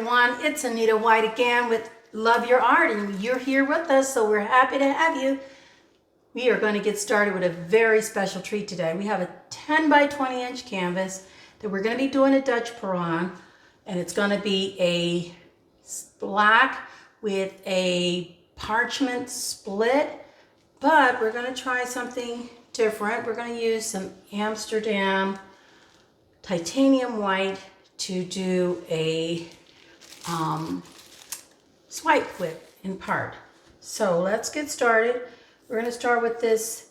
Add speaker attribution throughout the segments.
Speaker 1: everyone, it's Anita White again with Love Your Art, and you're here with us, so we're happy to have you. We are going to get started with a very special treat today. We have a 10 by 20 inch canvas that we're going to be doing a Dutch pour on, and it's going to be a black with a parchment split, but we're going to try something different. We're going to use some Amsterdam titanium white to do a swipe with in part. So let's get started. We're going to start with this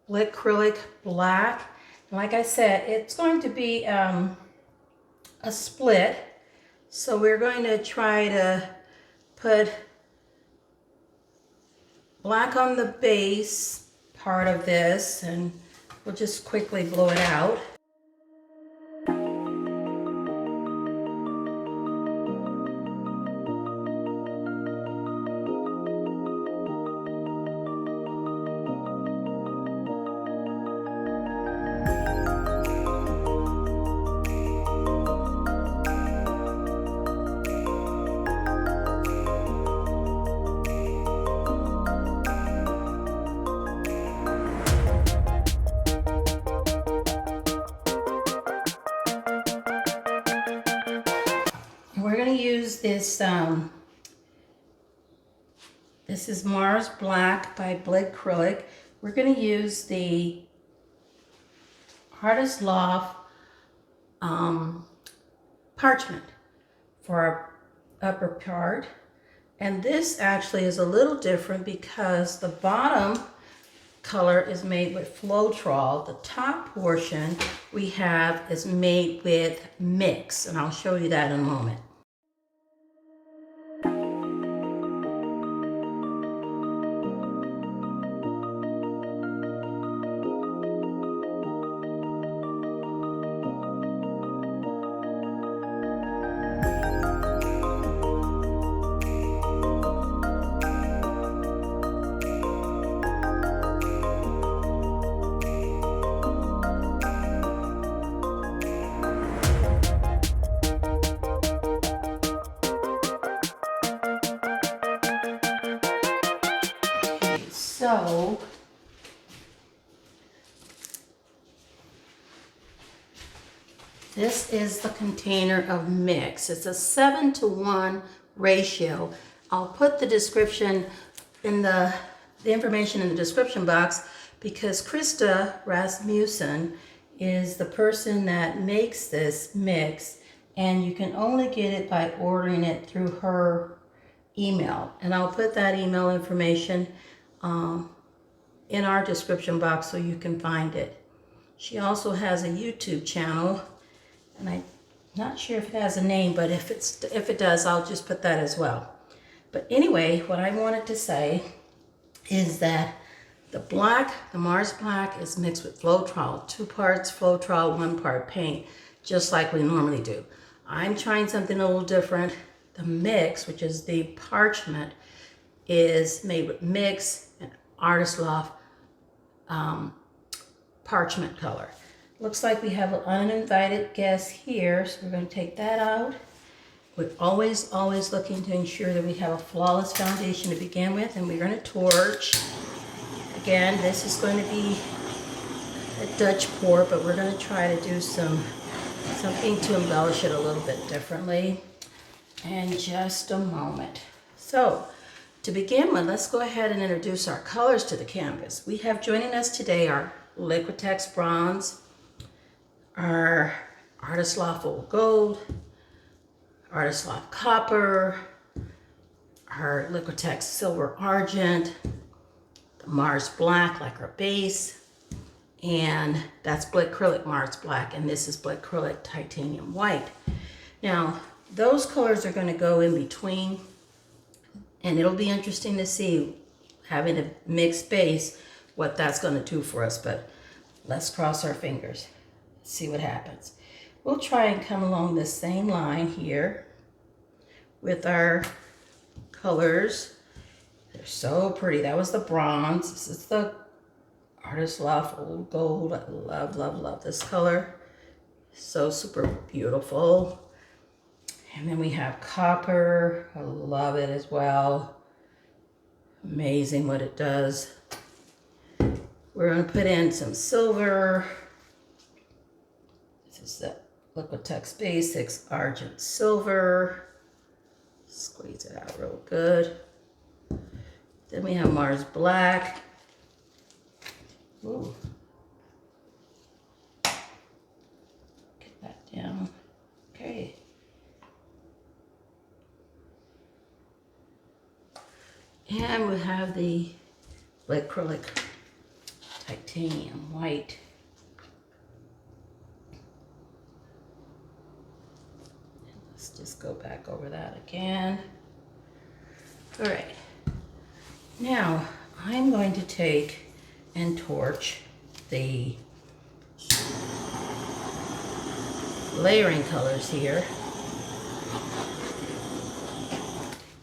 Speaker 1: Blickrylic black. And like I said, it's going to be a split. So we're going to try to put black on the base part of this, and we'll just quickly blow it out. We're going to use this, this is Mars Black by Blickrylic. We're going to use the Artist Loft Parchment for our upper part. And this actually is a little different because the bottom color is made with Floetrol. The top portion we have is made with Mix, and I'll show you that in a moment. So this is the container of Mix. It's a 7:1 ratio. I'll put the description in the information in the description box because Krista Rasmussen is the person that makes this mix, and you can only get it by ordering it through her email. And I'll put that email information in our description box so you can find it. She also has a YouTube channel, and I'm not sure if it has a name, but if it does, I'll just put that as well. But anyway, what I wanted to say is that the Mars Black is mixed with Floetrol, 2 parts Floetrol, 1 part paint, just like we normally do. I'm trying something a little different. The Mix, which is the parchment, is made with Mix and Artist Loft parchment color. Looks like we have an uninvited guest here, so we're going to take that out. We're always looking to ensure that we have a flawless foundation to begin with, and we're going to torch. Again, this is going to be a Dutch pour, but we're going to try to do something to embellish it a little bit differently in just a moment. So, to begin with, let's go ahead and introduce our colors to the canvas. We have joining us today our Liquitex Bronze, our Artist Loft Old Gold, Artist Loft Copper, our Liquitex Silver Argent, the Mars Black like our base, and that's Blickrylic Mars Black, and this is Blickrylic Titanium White. Now, those colors are going to go in between, and it'll be interesting to see, having a mixed base, what that's going to do for us. But let's cross our fingers, see what happens. We'll try and come along this same line here with our colors. They're so pretty. That was the bronze. This is the Artist Loft Old Gold. I love, love, love this color. So super beautiful. And then we have copper. I love it as well. Amazing what it does. We're going to put in some silver. This is the Liquitex Basics Argent Silver. Squeeze it out real good. Then we have Mars Black. Ooh. Get that down. Okay. And we have the Blickrylic Titanium White. Let's just go back over that again. All right. Now, I'm going to take and torch the layering colors here.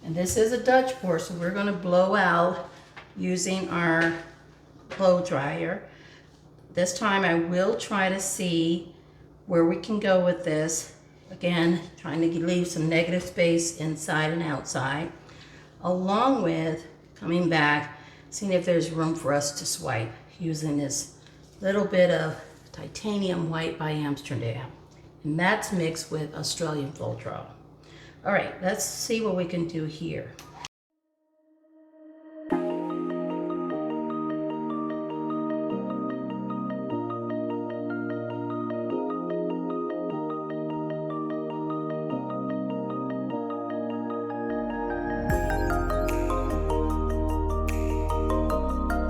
Speaker 1: And this is a Dutch pour, so we're going to blow out using our blow dryer. This time I will try to see where we can go with this. Again, trying to leave some negative space inside and outside, along with coming back, seeing if there's room for us to swipe using this little bit of Titanium White by Amsterdam. And that's mixed with Australian Floetrol. All right, let's see what we can do here.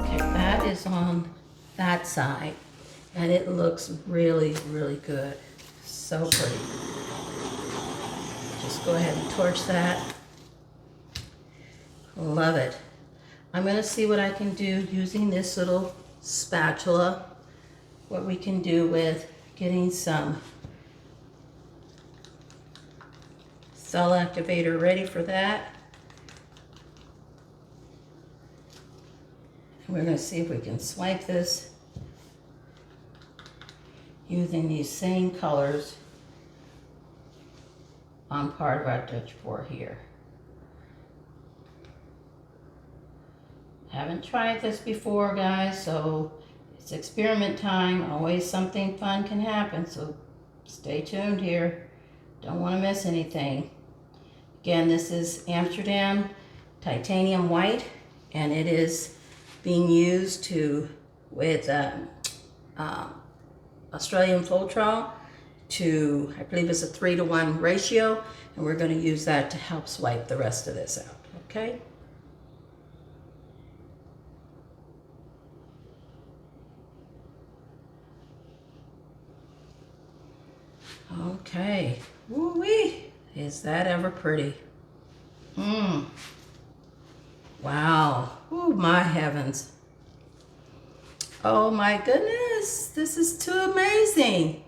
Speaker 1: Okay, that is on that side, and it looks really, really good. So pretty. Just go ahead and torch that. Love it. I'm going to see what I can do using this little spatula, what we can do with getting some cell activator ready for that. And we're going to see if we can swipe this using these same colors on part of our Dutch pour here. Haven't tried this before, guys, so it's experiment time. Always something fun can happen, so stay tuned here. Don't want to miss anything. Again, this is Amsterdam Titanium White, and it is being used with Australian Floetrol to, I believe it's a 3-to-1 ratio, and we're going to use that to help swipe the rest of this out, okay? Okay, woo-wee, is that ever pretty? Wow, oh my heavens. Oh my goodness, this is too amazing.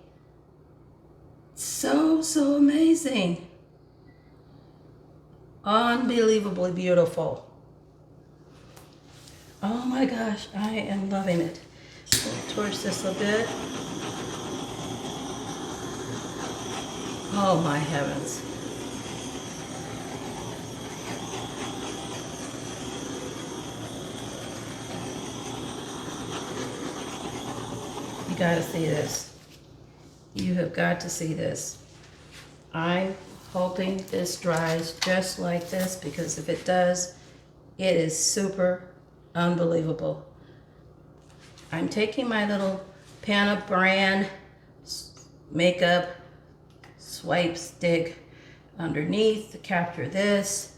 Speaker 1: So amazing. Unbelievably beautiful. Oh my gosh, I am loving it. Torch this a bit. Oh my heavens. You gotta see this. You have got to see this. I'm hoping this dries just like this, because if it does, it is super unbelievable. I'm taking my little Pana brand makeup swipe stick underneath to capture this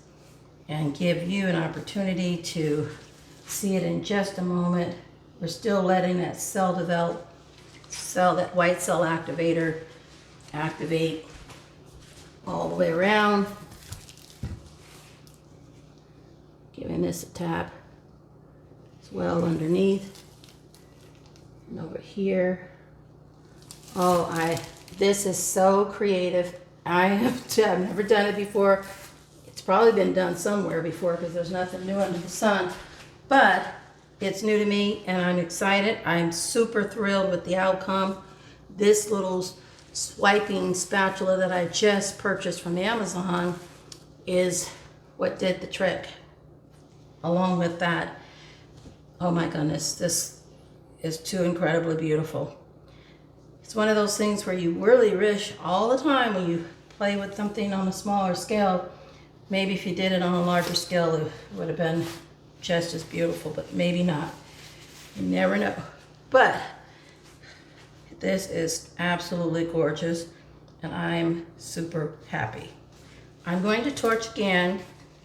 Speaker 1: and give you an opportunity to see it in just a moment. We're still letting that cell develop, that white cell activator activate all the way around. Giving this a tap as well underneath and over here. Oh, this is so creative. I've never done it before. It's probably been done somewhere before because there's nothing new under the sun, but it's new to me and I'm excited. I'm super thrilled with the outcome. This little swiping spatula that I just purchased from Amazon is what did the trick. Along with that, oh my goodness, this is too incredibly beautiful. It's one of those things where you really wish all the time when you play with something on a smaller scale, maybe if you did it on a larger scale, it would have been just as beautiful, but maybe not. You never know. But this is absolutely gorgeous, and I'm super happy. I'm going to torch again,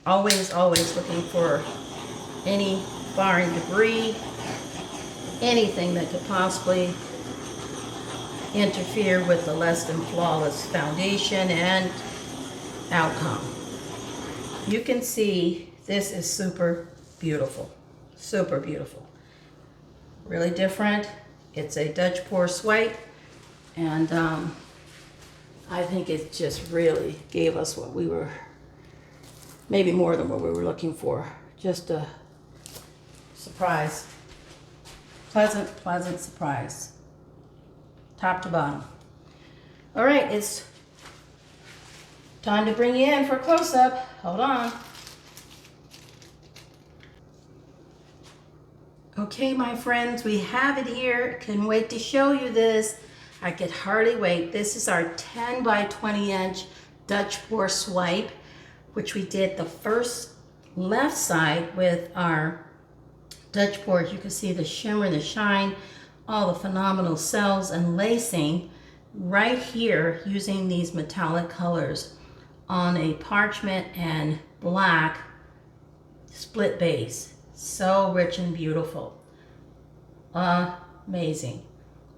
Speaker 1: always looking for any foreign debris, anything that could possibly interfere with the less than flawless foundation and outcome. You can see this is super beautiful, super beautiful. Really different. It's a Dutch pour swipe, and I think it just really gave us what we were, maybe more than what we were looking for. Just a surprise. Pleasant surprise. Top to bottom. All right, it's time to bring you in for a close-up. Hold on. Okay, my friends, we have it here. Couldn't wait to show you this. I could hardly wait. This is our 10 by 20 inch Dutch pour swipe, which we did the first left side with our Dutch pour. You can see the shimmer, the shine, all the phenomenal cells and lacing right here using these metallic colors on a parchment and black split base. So rich and beautiful. Amazing.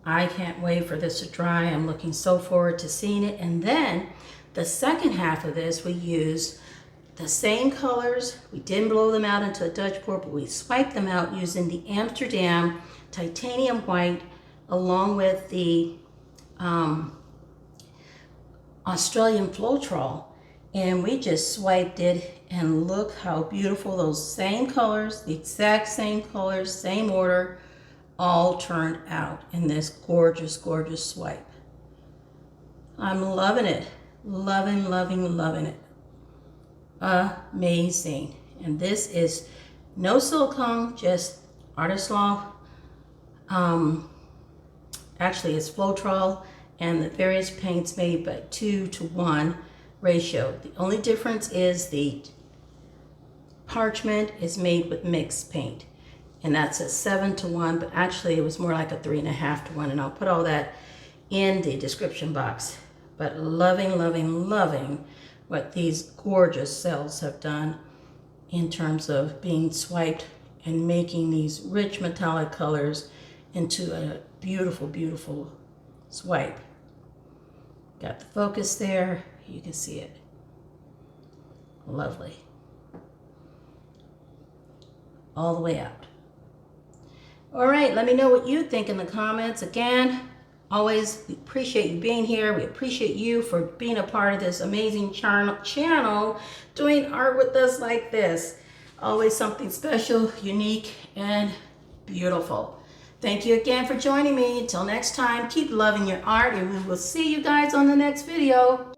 Speaker 1: I can't wait for this to dry. I'm looking so forward to seeing it. And then the second half of this, we used the same colors. We didn't blow them out into a Dutch pour, but we swiped them out using the Amsterdam titanium white along with the Australian Floetrol. And we just swiped it, and look how beautiful those same colors, the exact same colors, same order, all turned out in this gorgeous, gorgeous swipe. I'm loving it. Loving it. Amazing. And this is no silicone, just Artist Law. Actually, it's Floetrol and the various paints made by 2:1 ratio. The only difference is the parchment is made with mixed paint, and that's a 7:1, but actually it was more like a 3.5:1, and I'll put all that in the description box. But loving what these gorgeous cells have done in terms of being swiped and making these rich metallic colors into a beautiful, beautiful swipe. Got the focus there. You can see it. Lovely. All the way out. All right, let me know what you think in the comments. Again, always we appreciate you being here. We appreciate you for being a part of this amazing channel, doing art with us like this. Always something special, unique, and beautiful. Thank you again for joining me. Until next time, keep loving your art, and we will see you guys on the next video.